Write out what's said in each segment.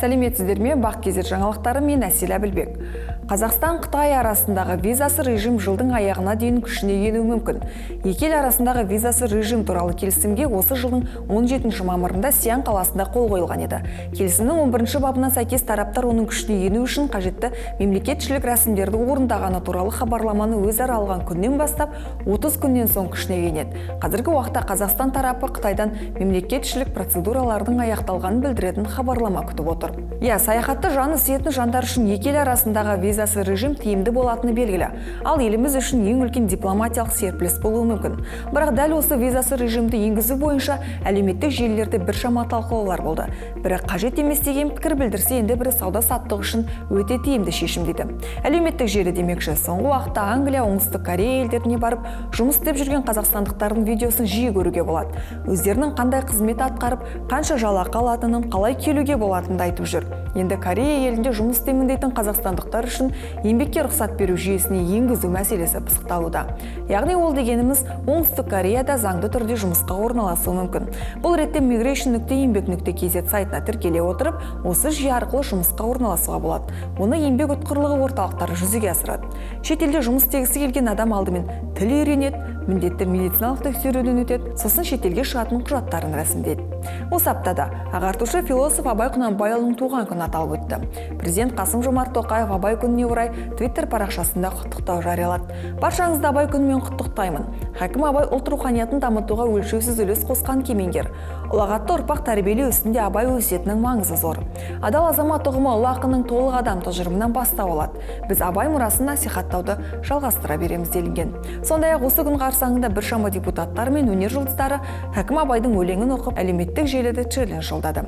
Сәлеметсіздер ме? Бақ кезет жаңалықтары, мен Әсел Әбілбек. Қазақстан-Қытай арасындағы визасы режим жылдың аяғына дейін күшіне енуі мүмкін. Екі ел арасындағы визасы режим туралы келісімге осы жылдың 17 мамырында Сиан қаласында қол қойылған еді. Келісімнің 11 бабына сәйкес тараптар оның күшіне ену үшін қажетті мемлекетшілік рәсімдерді орындағаны туралы хабарламаны өзара алған күннен бастап 30 күннен соң күшіне енеді. Қазіргі уақытта Қазақстан тарапы Қытайдан мемлекетшілік процедуралардың аяқталғанын білдіретін хабарлама күтіп отыр. Саяхатты жаны сүйетін жандар үшін екі ел арасындағы визасы режим тиімді болатыны белгілі. Ал еліміз үшін ең үлкен дипломатиялық серпіліс болуы мүмкін. Бірақ дәл осы визасы режимді енгізу бойынша әлеуметтік желілерде біршама талқылаулар болды. Бірі қажет емес деген пікір білдірсе, енді бірі сауда-саттық үшін өте тиімді шешім дейді. Әлеуметтік желі демекші, соңғы уақытта Англия, Оңтүстік Корея елдеріне барып, жұмыс істеп жүрген қазақстандықтардың видеосын жиі көруге болады. Өздерінің қандай қызмет атқарып, қанша жалақы алатынын, қалай келуге болатынын айтып жүр. Енді Корея елінде жұмыс істеймін дейтін қазақстандықтар үшін еңбекке рұқсат беру жүйесіне енгізу мәселесі пысықталуда. Яғни ол дегеніміз Оңтүстік Кореяда заңды түрде жұмысқа орналасуы мүмкін. Бұл ретте migration.еңбек.kz сайтына тіркеле отырып, осы жүйе арқылы жұмысқа орналасуға болады. Оны еңбек ұтқырлығы орталықтары жүзеге асырады. Шетелде жұмыс істегісі келген адам алдымен тіл үйренеді, міндетті медициналық тексеруден өтеді, сосын шетелге шығатын құжаттарын рәсімдейді. Осы аптада ағартушы философ Абай Құнанбайұлының туған күні аталып өтті. Президент Қасым-Жомарт Тоқаев Абай күніне орай Twitter парақшасында құттықтау жариялады. Баршаңызды Абай күнімен құттықтаймын. Хакім Абай ұлт руханиятын дамытуға өлшеусіз үлес қосқан кемеңгер. Ұлағатты ұрпақ тәрбиелеу ісінде Абай өсиетінің маңызы зор. Адал азамат ұғымы ұлы ақынның толық адам тұжырымынан бастау алады. Біз Абай мұрасын насихаттауды жалғастыра береміз делінген. Сондай-ақ осы күн қарсаңында біршама депутаттар мен өнер жұлдыздары Хакім Абайдың өлеңін оқып, әлеуметтік желіде челлендж жолдады.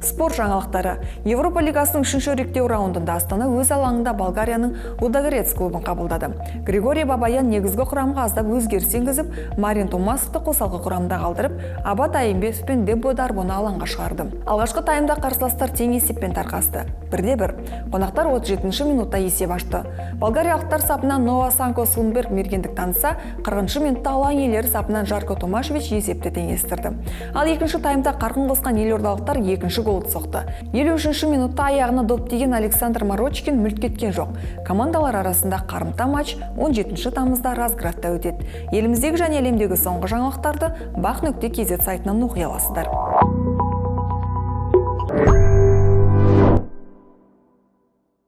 Спорт жаңалықтары. Европа лигасының 3-ші іріктеу раундында Астана өз алаңында Болгарияның Лудогорец клубын қабылдады. Григорий Бабаян негізгі құрамға аздап өзгеріс енгізіп, Марин Томасовты қосалқы құрамда қалдырып, Абат Айымбетов пен Дебо Дарбоны алаңға шығарды. Алғашқы таймда қарсыластар тең есеппен тарқасты. 1-1. Қонақтар 37-ші минутта есеп ашты. Болгариялықтар сапынан Нова Санко Сунберг мергендік танытса, 40-ші минутта алаң иелері сапынан Жарко Томашевич есепті теңестірді. Ал екінші таймда қарқын қосқан елордалықтар екінші голды соқты. 53-ші минутта аяғына доп тиген Александр Марочкин мүлт кеткен жоқ. Командалар арасында қарымта матч 17 тамызда Разградта өтеді. Еліміздегі және әлемдегі соңғы жаңалықтарды baq.kz сайтынан оқи аласыздар.